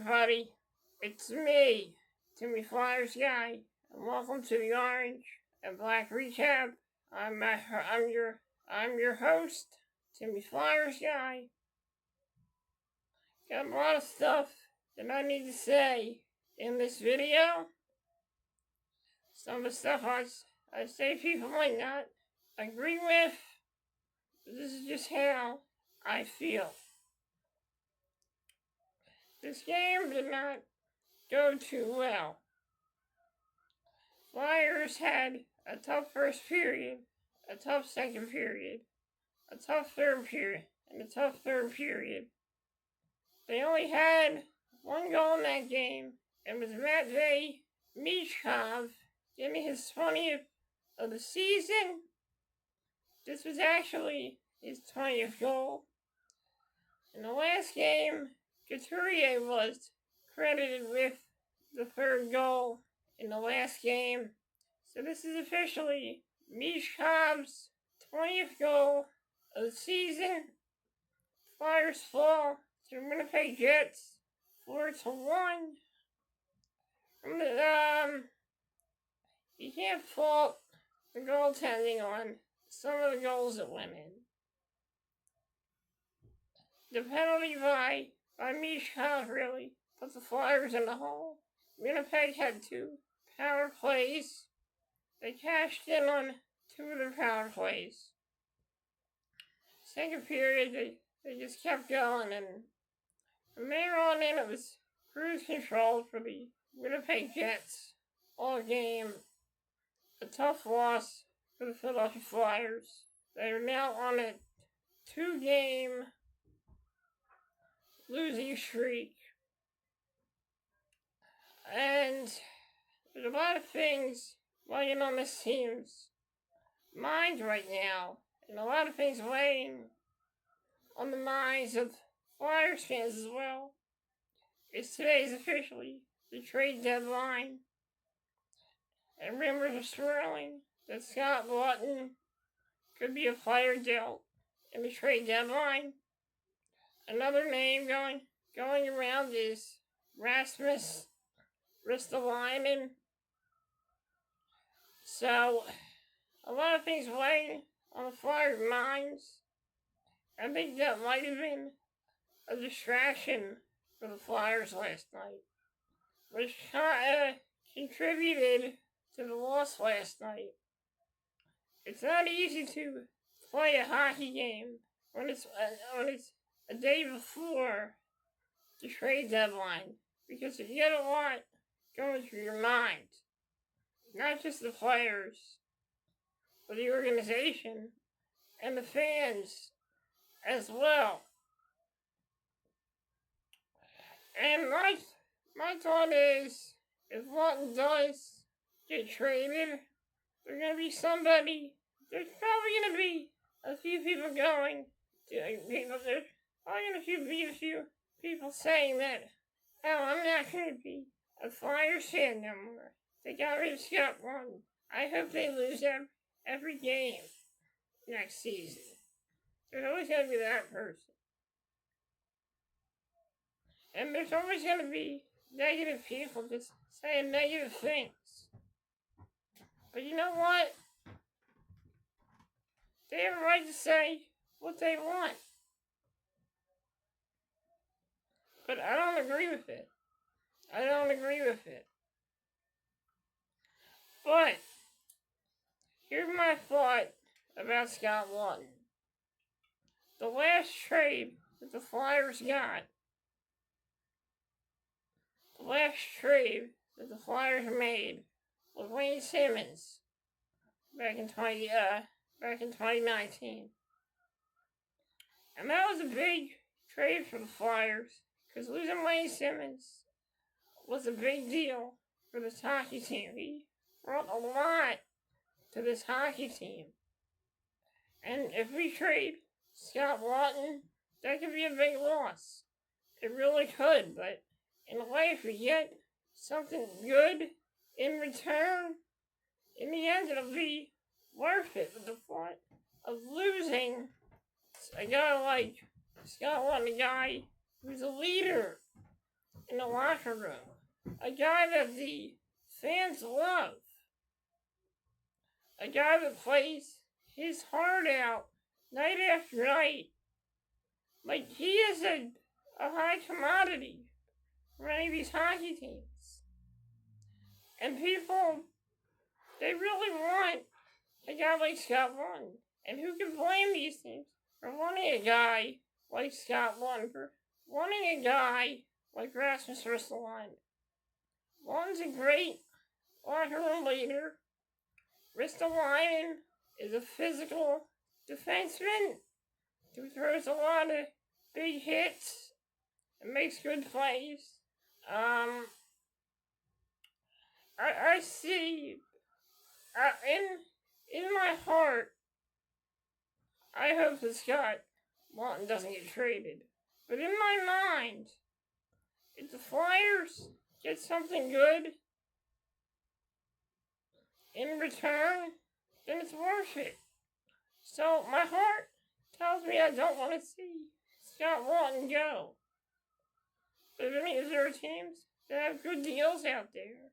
everybody, it's me, Timmy Flyers Guy, and welcome to the Orange and Black Recap. I'm your host, Timmy Flyers Guy. Got a lot of stuff that I need to say in this video. Some of the stuff I say people might not agree with, but this is just how I feel. This game did not go too well. Flyers had a tough first period, a tough second period, a tough third period, and a tough third period. They only had one goal in that game, and it was Matvei Michkov getting his 20th of the season. This was actually his 20th goal. In the last game, Couturier was credited with the third goal in the last game. So this is officially Michkov's 20th goal of the season. Flyers fall to the Winnipeg Jets 4-1. You can't fault the goaltending on some of the goals that went in. The penalty by Michkov really put the Flyers in the hole. Winnipeg had 2 power plays. They cashed in on 2 of their power plays. Second period, they just kept going, and from there on in, it was cruise control for the Winnipeg Jets all game. A tough loss for the Philadelphia Flyers. They are now on a 2-game losing streak. And there's a lot of things weighing on this team's mind right now, and a lot of things weighing on the minds of Flyers fans as well. Today is officially the trade deadline, and rumors are swirling that Scott Laughton could be a player dealt in the trade deadline. Another name going around is Rasmus Ristolainen. So, a lot of things weighing on the Flyers' minds. I think that might have been a distraction for the Flyers last night, which contributed to the loss last night. It's not easy to play a hockey game when it's a day before the trade deadline, because you get a lot going through your mind. Not just the players, but the organization and the fans as well. And my thought is, if Laughton does get traded, there's probably going to be a few people going. There's probably going to be a few people saying that, oh, I'm not going to be a Flyers fan no more. They got rid of Scott Laughton. I hope they lose every game next season. There's always going to be that person. And there's always going to be negative people just saying negative things. But you know what? They have a right to say what they want. But I don't agree with it. But here's my thought about Scott Laughton. The last trade that the Flyers made was Wayne Simmonds back in 2019. And that was a big trade for the Flyers, because losing Wayne Simmonds was a big deal for this hockey team. He brought a lot to this hockey team. And if we trade Scott Laughton, that could be a big loss. It really could, but in a way, if we get something good in return, in the end it'll be worth it. But the thought of losing a guy like Scott Laughton, a guy who's a leader in the locker room. A guy that the fans love. A guy that plays his heart out night after night. Like, he is a high commodity for any of these hockey teams. And people, they really want a guy like Scott Laughton. And who can blame these teams for wanting a guy like Scott Laughton, for wanting a guy like Rasmus Ristolainen? Laughton's a great locker room leader. Ristolainen is a physical defenseman who throws a lot of big hits and makes good plays. I see, in my heart, I hope that Scott Laughton doesn't get traded. But in my mind, if the Flyers get something good in return, then it's worth it. So my heart tells me I don't want to see Scott Laughton go. But if any of their teams that have good deals out there,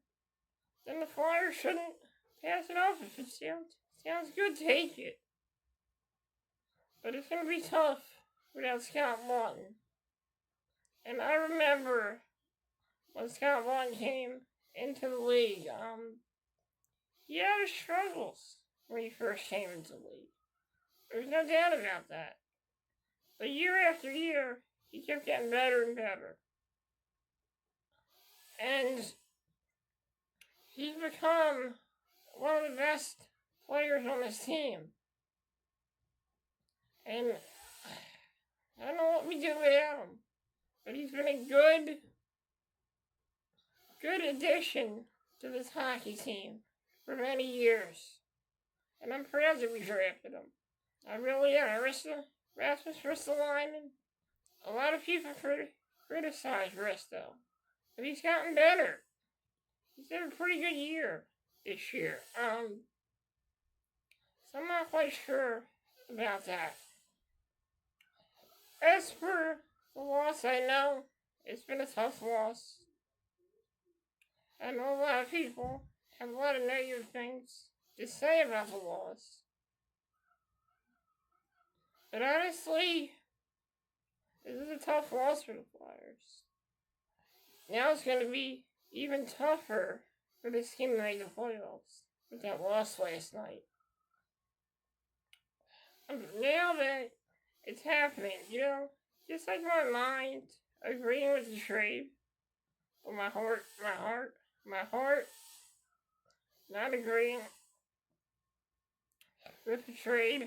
then the Flyers shouldn't pass it off. If it sounds good, take it. But it's going to be tough without Scott Laughton. And I remember when Scott Laughton came into the league, he had his struggles when he first came into the league. There's no doubt about that. But year after year, he kept getting better and better. And he's become one of the best players on this team. And I don't know what we do without him. But he's been a good addition to this hockey team for many years. And I'm proud that we drafted him. I really am. Rasmus Ristolainen. A lot of people criticize Risto, but he's gotten better. He's had a pretty good year this year. So I'm not quite sure about that. As for the loss, I know it's been a tough loss. I know a lot of people have a lot of negative things to say about the loss. But honestly, this is a tough loss for the Flyers. Now it's going to be even tougher for this team to make the playoffs with that loss last night. Now that it's happening, just like my mind agreeing with the trade, but my heart not agreeing with the trade.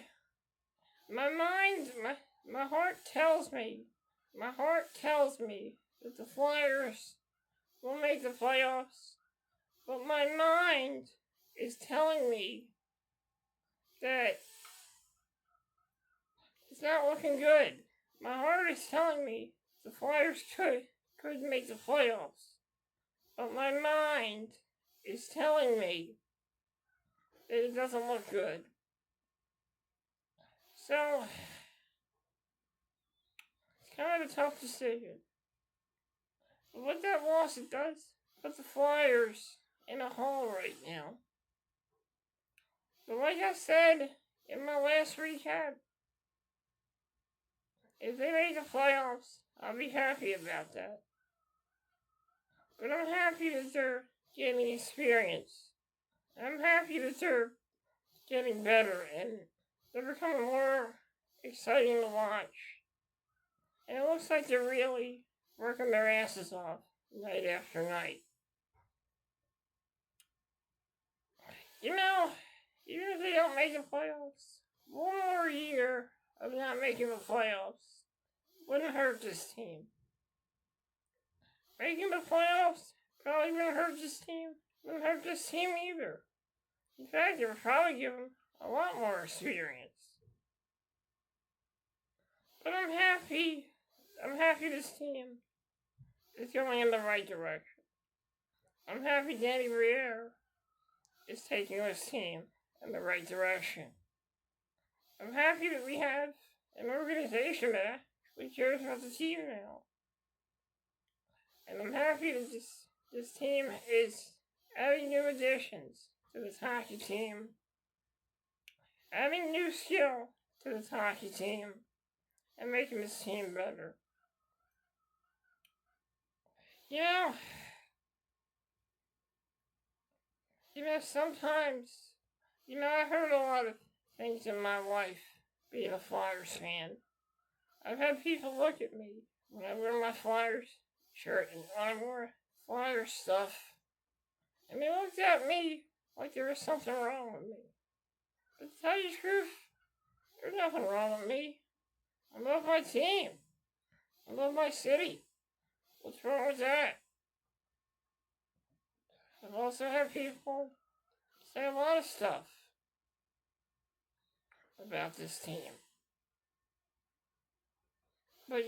My mind, my heart tells me that the Flyers will make the playoffs, but my mind is telling me that it's not looking good. My heart is telling me the Flyers could make the playoffs, but my mind is telling me that it doesn't look good. So, it's kind of a tough decision. But what that loss it does, put the Flyers in a hole right now. But like I said in my last recap, if they make the playoffs, I'll be happy about that. But I'm happy that they're getting experience. I'm happy that they're getting better and they're becoming more exciting to watch. And it looks like they're really working their asses off night after night. Even if they don't make the playoffs, one more year of not making the playoffs wouldn't hurt this team. Making the playoffs probably wouldn't hurt this team. Wouldn't hurt this team either. In fact, it would probably give them a lot more experience. But I'm happy this team is going in the right direction. I'm happy Danny Briere is taking this team in the right direction. I'm happy that we have an organization that actually cares about the team now. And I'm happy that this team is adding new additions to this hockey team, adding new skill to this hockey team, and making this team better. You know, sometimes, I've heard a lot of things in my life being a Flyers fan. I've had people look at me when I wear my Flyers shirt and when I wear Flyers stuff, and they looked at me like there was something wrong with me. But to tell you the truth, there's nothing wrong with me. I love my team. I love my city. What's wrong with that? I've also had people say a lot of stuff about this team. But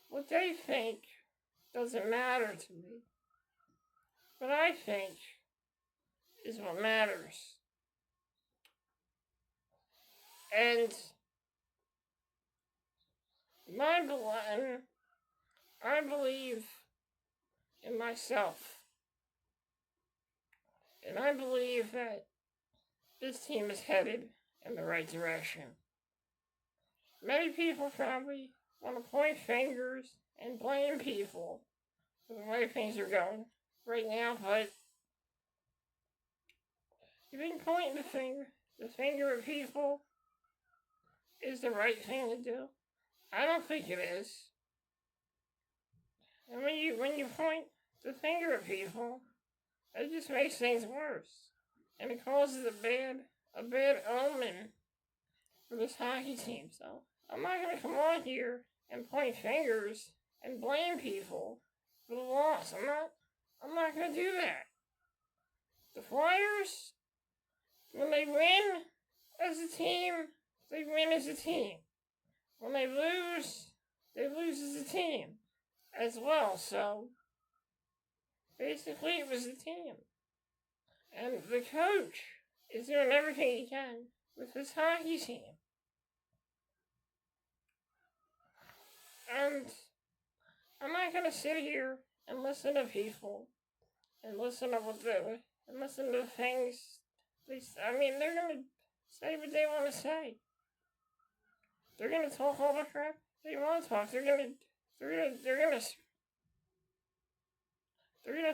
what they think doesn't matter to me. What I think is what matters. And I believe in myself. And I believe that this team is headed in the right direction. Many people probably want to point fingers and blame people for the way things are going right now, but you think pointing the finger at people is the right thing to do? I don't think it is. And when you point the finger at people, it just makes things worse. And it causes a bad omen for this hockey team. So I'm not going to come on here and point fingers and blame people for the loss. I'm not going to do that. The Flyers, when they win as a team, they win as a team. When they lose as a team as well. So basically it was a team. And the coach is doing everything he can with his hockey team. And I'm not going to sit here and listen to people and listen to the things they're going to say what they want to say. They're going to talk all the crap they want to talk. They're going to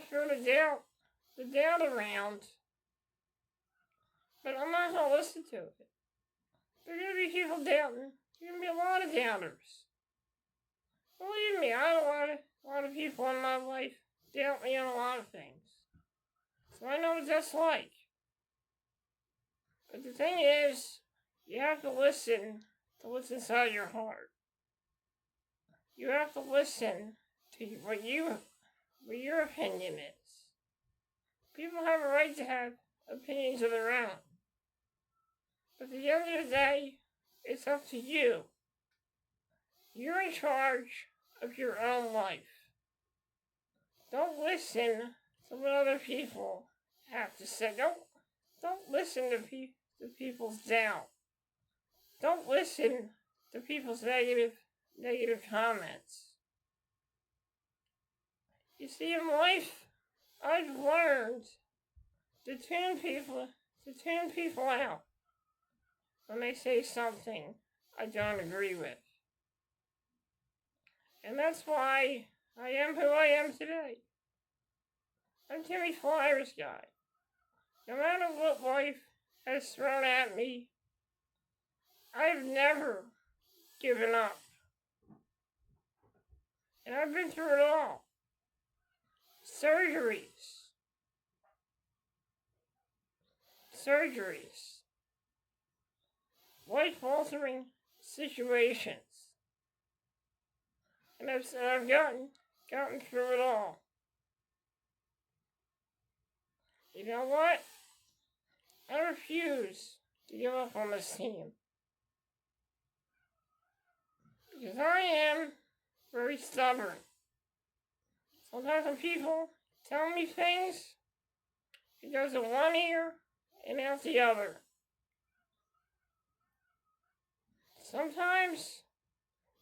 throw the doubt around. But I'm not going to listen to it. There are going to be people doubting. There are going to be a lot of doubters. Believe me, I have a lot of people in my life doubt me on a lot of things. So I know what that's like. But the thing is, you have to listen to what's inside your heart. You have to listen to what your opinion is. People have a right to have opinions of their own. But at the end of the day, it's up to you. You're in charge of your own life. Don't listen to what other people have to say. Don't listen to people's doubt. Don't listen to people's negative comments. You see, in life, I've learned to tune people out when they say something I don't agree with. And that's why I am who I am today. I'm Timmy Flyers guy. No matter what life has thrown at me, I've never given up. And I've been through it all. Surgeries. Life-altering situations. And I've gotten through it all. You know what? I refuse to give up on this team. Because I am very stubborn. Sometimes when people tell me things, it goes in one ear and out the other. Sometimes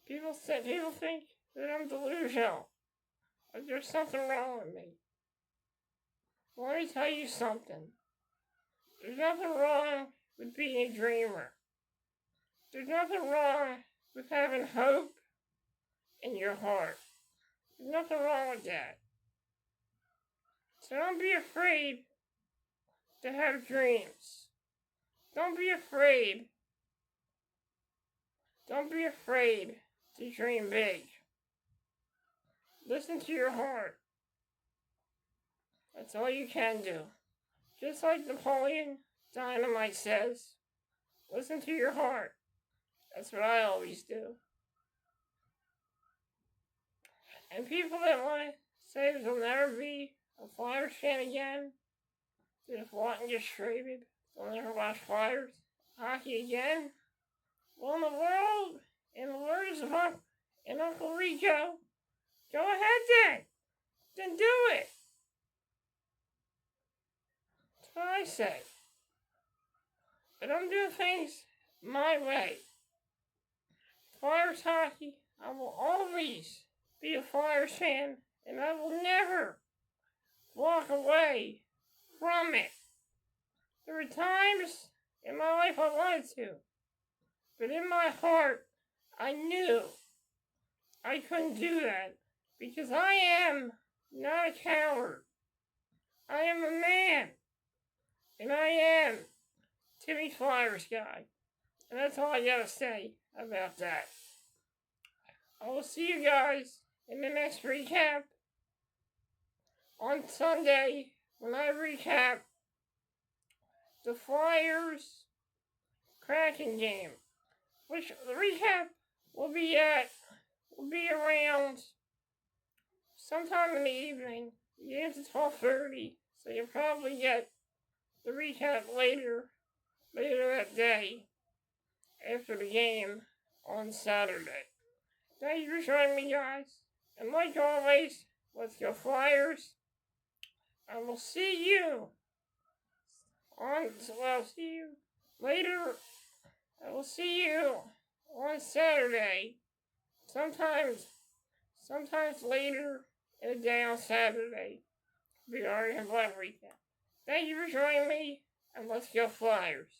people think that I'm delusional. But there's something wrong with me. Let me tell you something. There's nothing wrong with being a dreamer. There's nothing wrong with having hope in your heart. There's nothing wrong with that. So don't be afraid to have dreams. Don't be afraid. Don't be afraid to dream big. Listen to your heart. That's all you can do. Just like Napoleon Dynamite says, listen to your heart. That's what I always do. And people that want to say there'll never be a Flyers fan again, that if Lawton gets traded, they'll never watch Flyers hockey again. Well, in the world, in the words of Uncle Rico, go ahead then. Then do it. That's what I say. But I'm doing things my way. Flyers hockey, I will always be a Flyers fan, and I will never walk away from it. There were times in my life I wanted to, but in my heart, I knew I couldn't do that because I am not a coward. I am a man, and I am Timmy Flyers guy. And that's all I gotta say about that. I will see you guys in the next recap on Sunday when I recap the Flyers Kraken game, which the recap will be around sometime in the evening. The game's at 12:30, so you'll probably get the recap later that day after the game on Saturday. Thank you for joining me, guys. And like always, let's go Flyers. I will see you later. I will see you on Saturday. Sometimes later in the day on Saturday. We already have live recap. Thank you for joining me, and let's go Flyers.